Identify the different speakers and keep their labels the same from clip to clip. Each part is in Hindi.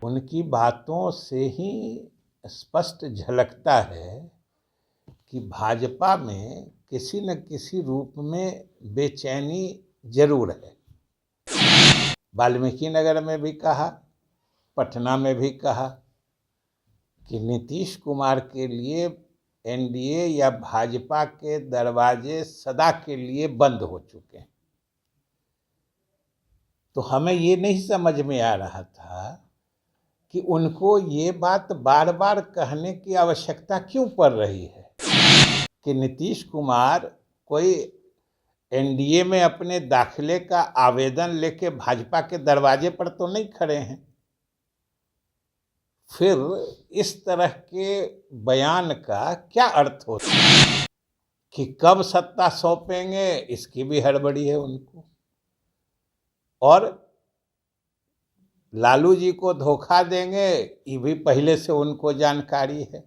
Speaker 1: उनकी बातों से ही स्पष्ट झलकता है कि भाजपा में किसी न किसी रूप में बेचैनी जरूर है। वाल्मीकि नगर में भी कहा, पटना में भी कहा कि नीतीश कुमार के लिए एनडीए या भाजपा के दरवाजे सदा के लिए बंद हो चुके हैं। तो हमें ये नहीं समझ में आ रहा था कि उनको ये बात बार बार कहने की आवश्यकता क्यों पड़ रही है कि नीतीश कुमार कोई एनडीए में अपने दाखिले का आवेदन लेके भाजपा के दरवाजे पर तो नहीं खड़े हैं। फिर इस तरह के बयान का क्या अर्थ होता है कि कब सत्ता सौंपेंगे, इसकी भी हड़बड़ी है उनको, और लालू जी को धोखा देंगे ये भी पहले से उनको जानकारी है।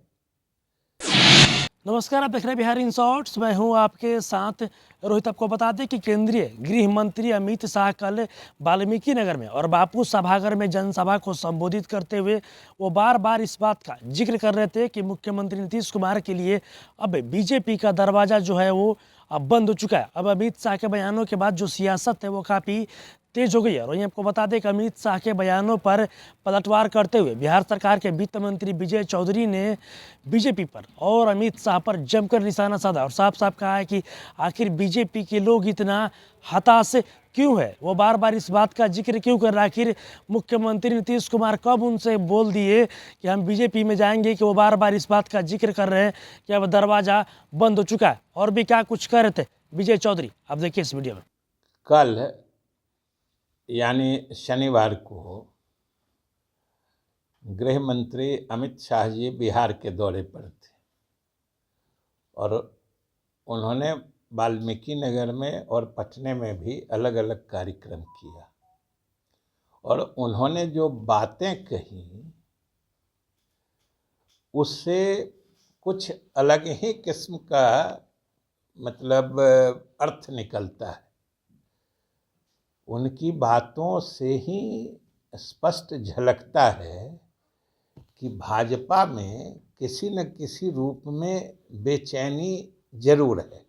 Speaker 2: नमस्कार, आप देख रहे हैं बिहार इन शॉर्ट्स। मैं हूं आपके साथ रोहित। आपको बता दें कि केंद्रीय गृह मंत्री अमित शाह कल वाल्मीकि नगर में और बापू सभागार में जनसभा को संबोधित करते हुए वो बार बार इस बात का जिक्र कर रहे थे कि मुख्यमंत्री नीतीश कुमार के लिए अब बीजेपी का दरवाज़ा जो है वो अब बंद हो चुका है। अब अमित शाह के बयानों के बाद जो सियासत है वो काफ़ी तेज हो गई है। और वहीं आपको बता दें कि अमित शाह के बयानों पर पलटवार करते हुए बिहार सरकार के वित्त मंत्री विजय चौधरी ने बीजेपी पर और अमित शाह पर जमकर निशाना साधा और साफ साफ कहा है कि आखिर बीजेपी के लोग इतना हताश क्यों है, वो बार बार इस बात का जिक्र क्यों कर रहा है। आखिर मुख्यमंत्री नीतीश कुमार कब उनसे बोल दिए कि हम बीजेपी में जाएंगे कि वो बार बार इस बात का जिक्र कर रहे हैं कि अब दरवाज़ा बंद हो चुका है। और भी क्या कुछ कह रहे थे विजय चौधरी, आप देखिए इस वीडियो में।
Speaker 1: कल यानी शनिवार को गृह मंत्री अमित शाह जी बिहार के दौरे पर थे और उन्होंने वाल्मीकि नगर में और पटने में भी अलग अलग कार्यक्रम किया और उन्होंने जो बातें कही उससे कुछ अलग ही किस्म का मतलब अर्थ निकलता है। उनकी बातों से ही स्पष्ट झलकता है कि भाजपा में किसी न किसी रूप में बेचैनी जरूर है,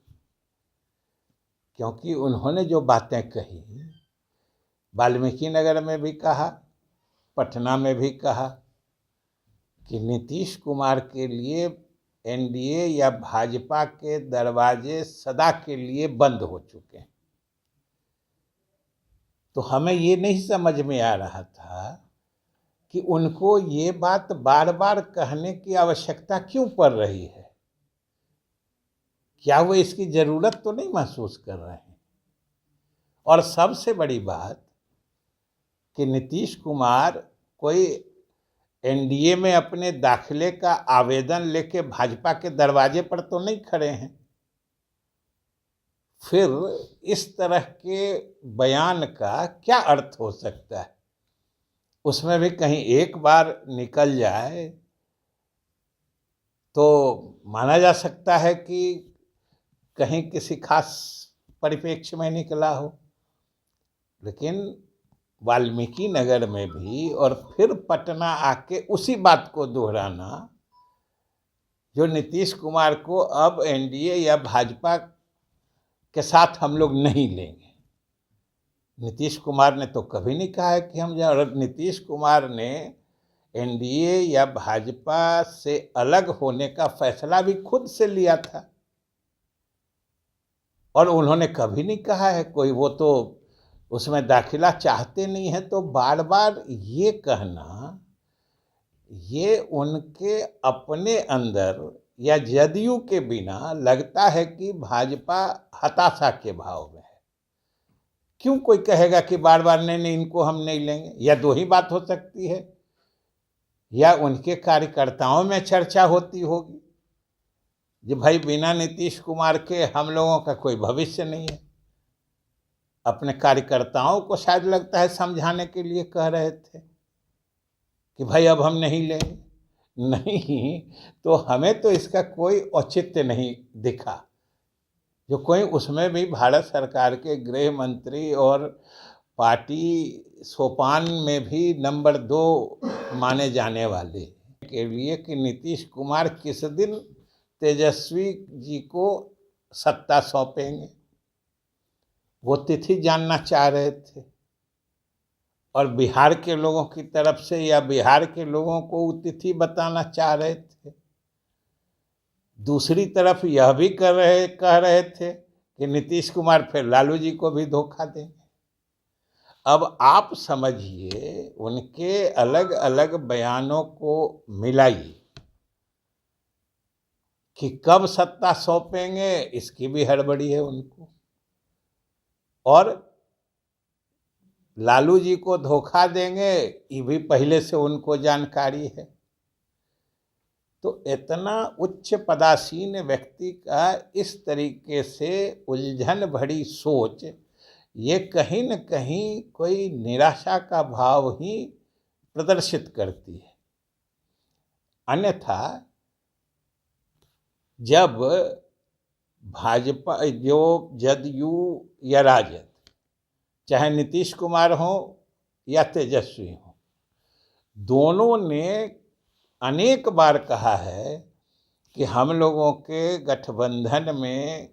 Speaker 1: क्योंकि उन्होंने जो बातें कही वाल्मीकि नगर में भी कहा, पटना में भी कहा कि नीतीश कुमार के लिए एनडीए या भाजपा के दरवाजे सदा के लिए बंद हो चुके हैं। तो हमें ये नहीं समझ में आ रहा था कि उनको ये बात बार बार कहने की आवश्यकता क्यों पड़ रही है। क्या वो इसकी जरूरत तो नहीं महसूस कर रहे हैं। और सबसे बड़ी बात कि नीतीश कुमार कोई एनडीए में अपने दाखिले का आवेदन लेके भाजपा के दरवाजे पर तो नहीं खड़े हैं। फिर इस तरह के बयान का क्या अर्थ हो सकता है। उसमें भी कहीं एक बार निकल जाए तो माना जा सकता है कि कहीं किसी खास परिप्रेक्ष्य में निकला हो, लेकिन वाल्मीकि नगर में भी और फिर पटना आके उसी बात को दोहराना जो नीतीश कुमार को अब एनडीए या भाजपा के साथ हम लोग नहीं लेंगे। नीतीश कुमार ने तो कभी नहीं कहा है कि हम जाए। नीतीश कुमार ने एनडीए या भाजपा से अलग होने का फैसला भी खुद से लिया था और उन्होंने कभी नहीं कहा है कोई वो तो उसमें दाखिला चाहते नहीं है। तो बार बार ये कहना ये उनके अपने अंदर या जदयू के बिना लगता है कि भाजपा हताशा के भाव में है। क्यों कोई कहेगा कि बार बार नहीं इनको हम नहीं लेंगे। या दो ही बात हो सकती है, या उनके कार्यकर्ताओं में चर्चा होती होगी कि भाई बिना नीतीश कुमार के हम लोगों का कोई भविष्य नहीं है। अपने कार्यकर्ताओं को शायद लगता है समझाने के लिए कह रहे थे कि भाई अब हम नहीं लेंगे। नहीं तो हमें तो इसका कोई औचित्य नहीं दिखा। जो कोई उसमें भी भारत सरकार के गृह मंत्री और पार्टी सोपान में भी नंबर 2 माने जाने वाले के लिए कि नीतीश कुमार किस दिन तेजस्वी जी को सत्ता सौंपेंगे, वो तिथि जानना चाह रहे थे। और बिहार के लोगों की तरफ से या बिहार के लोगों को वो तिथि बताना चाह रहे थे। दूसरी तरफ यह भी कह रहे थे कि नीतीश कुमार फिर लालू जी को भी धोखा देंगे। अब आप समझिए, उनके अलग अलग बयानों को मिलाइए कि कब सत्ता सौंपेंगे, इसकी भी हड़बड़ी है उनको, और लालू जी को धोखा देंगे ये भी पहले से उनको जानकारी है। तो इतना उच्च पदासीन व्यक्ति का इस तरीके से उलझन भरी सोच, ये कहीं न कहीं कोई निराशा का भाव ही प्रदर्शित करती है। अन्यथा जब भाजपा, जो जदयू या राजद, चाहे नीतीश कुमार हो या तेजस्वी हो, दोनों ने अनेक बार कहा है कि हम लोगों के गठबंधन में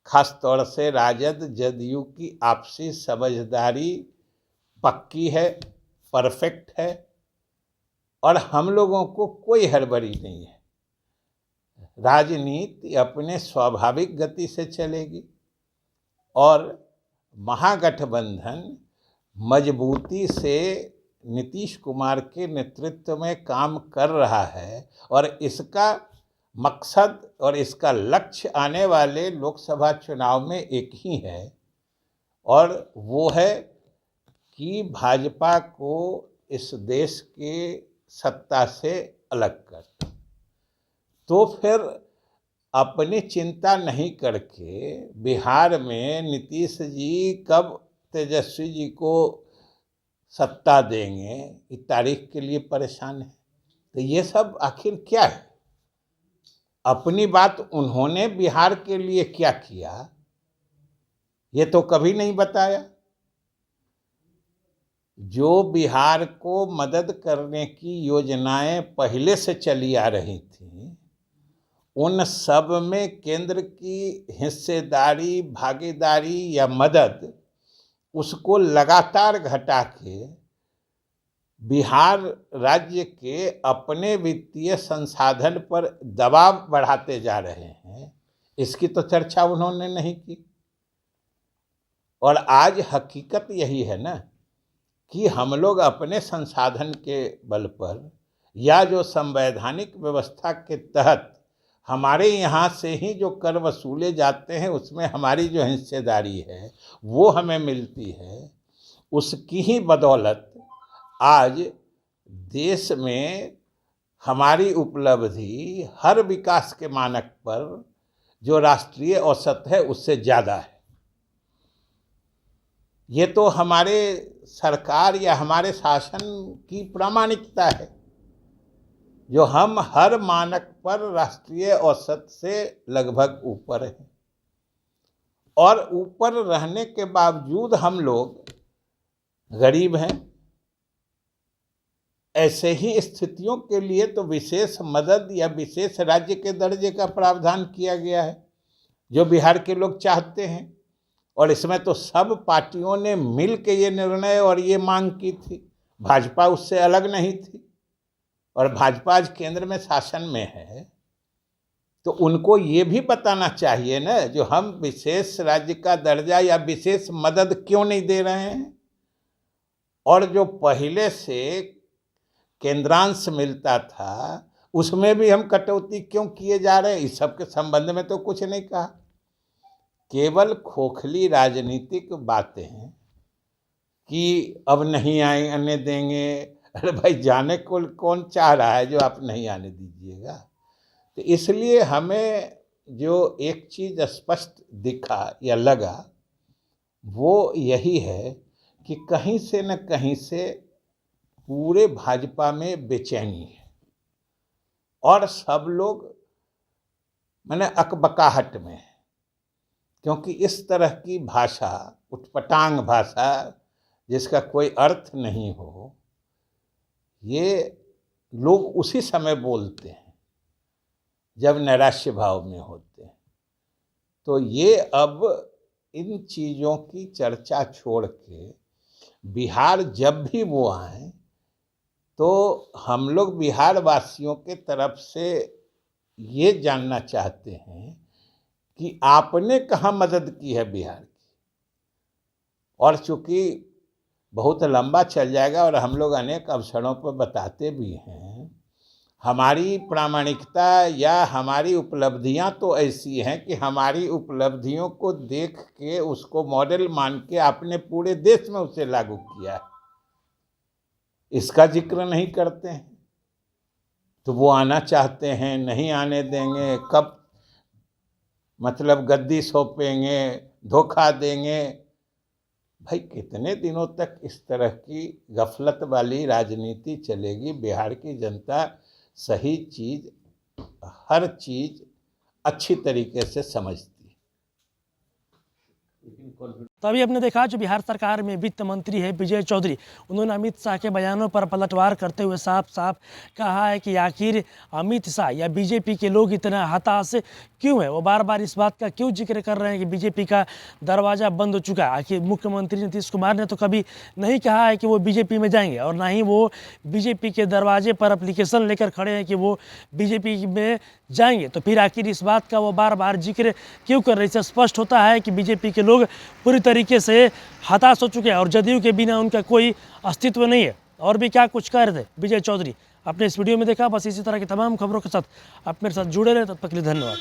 Speaker 1: खास तौर से राजद जदयू की आपसी समझदारी पक्की है, परफेक्ट है, और हम लोगों को कोई हड़बड़ी नहीं है। राजनीति अपने स्वाभाविक गति से चलेगी और महागठबंधन मजबूती से नीतीश कुमार के नेतृत्व में काम कर रहा है, और इसका मकसद और इसका लक्ष्य आने वाले लोकसभा चुनाव में एक ही है, और वो है कि भाजपा को इस देश के सत्ता से अलग कर। तो फिर अपनी चिंता नहीं करके बिहार में नीतीश जी कब तेजस्वी जी को सत्ता देंगे, इस तारीख के लिए परेशान है। तो ये सब आखिर क्या है? अपनी बात उन्होंने बिहार के लिए क्या किया, ये तो कभी नहीं बताया। जो बिहार को मदद करने की योजनाएं पहले से चली आ रही थी, उन सब में केंद्र की हिस्सेदारी, भागीदारी या मदद, उसको लगातार घटा के बिहार राज्य के अपने वित्तीय संसाधन पर दबाव बढ़ाते जा रहे हैं, इसकी तो चर्चा उन्होंने नहीं की। और आज हकीकत यही है ना कि हम लोग अपने संसाधन के बल पर या जो संवैधानिक व्यवस्था के तहत हमारे यहाँ से ही जो कर वसूले जाते हैं, उसमें हमारी जो हिस्सेदारी है वो हमें मिलती है, उसकी ही बदौलत आज देश में हमारी उपलब्धि हर विकास के मानक पर जो राष्ट्रीय औसत है उससे ज़्यादा है। ये तो हमारे सरकार या हमारे शासन की प्रामाणिकता है, जो हम हर मानक पर राष्ट्रीय औसत से लगभग ऊपर हैं, और ऊपर रहने के बावजूद हम लोग गरीब हैं। ऐसे ही स्थितियों के लिए तो विशेष मदद या विशेष राज्य के दर्जे का प्रावधान किया गया है, जो बिहार के लोग चाहते हैं। और इसमें तो सब पार्टियों ने मिल के ये निर्णय और ये मांग की थी, भाजपा उससे अलग नहीं थी। और भाजपा आज केंद्र में शासन में है, तो उनको ये भी बताना चाहिए ना, जो हम विशेष राज्य का दर्जा या विशेष मदद क्यों नहीं दे रहे हैं, और जो पहले से केंद्रांश मिलता था उसमें भी हम कटौती क्यों किए जा रहे हैं। इस सब के संबंध में तो कुछ नहीं कहा, केवल खोखली राजनीतिक बातें हैं कि अब नहीं आने देंगे। अरे भाई, जाने को कौन चाह रहा है जो आप नहीं आने दीजिएगा। तो इसलिए हमें जो एक चीज़ स्पष्ट दिखा या लगा वो यही है कि कहीं से न कहीं से पूरे भाजपा में बेचैनी है, और सब लोग माने अकबकाहट में है क्योंकि इस तरह की भाषा, उटपटांग भाषा जिसका कोई अर्थ नहीं हो, ये लोग उसी समय बोलते हैं जब नैराश्य भाव में होते हैं। तो ये अब इन चीज़ों की चर्चा छोड़ के बिहार जब भी वो आए तो हम लोग बिहार वासियों के तरफ से ये जानना चाहते हैं कि आपने कहाँ मदद की है बिहार की। और चूँकि बहुत लंबा चल जाएगा और हम लोग अनेक अवसरों पर बताते भी हैं, हमारी प्रामाणिकता या हमारी उपलब्धियां तो ऐसी हैं कि हमारी उपलब्धियों को देख के उसको मॉडल मान के आपने पूरे देश में उसे लागू किया है, इसका जिक्र नहीं करते हैं। तो वो आना चाहते हैं, नहीं आने देंगे, कब मतलब गद्दी सौंपेंगे, धोखा देंगे। भाई कितने दिनों तक इस तरह की गफलत वाली राजनीति चलेगी? बिहार की जनता सही चीज, हर चीज अच्छी तरीके से समझती है।
Speaker 2: तभी हमने देखा जो बिहार सरकार में वित्त मंत्री है विजय चौधरी, उन्होंने अमित शाह के बयानों पर पलटवार करते हुए साफ साफ कहा है कि आखिर अमित शाह या बीजेपी के लोग इतना हताश क्यों है। वो बार बार इस बात का क्यों जिक्र कर रहे हैं कि बीजेपी का दरवाज़ा बंद हो चुका है। आखिर मुख्यमंत्री नीतीश कुमार ने तो कभी नहीं कहा है कि वो बीजेपी में जाएंगे, और ना ही वो बीजेपी के दरवाजे पर एप्लीकेशन लेकर खड़े हैं कि वो बीजेपी में जाएंगे। तो फिर आखिर इस बात का वो बार बार जिक्र क्यों कर रहे हैं? इससे स्पष्ट होता है कि बीजेपी के लोग पूरी तरीके से हताश हो चुके हैं और जदयू के बिना उनका कोई अस्तित्व नहीं है। और भी क्या कुछ कह रहे थे विजय चौधरी, आपने इस वीडियो में देखा। बस इसी तरह की तमाम खबरों के साथ आप मेरे साथ जुड़े रहे। तब तक के लिए धन्यवाद।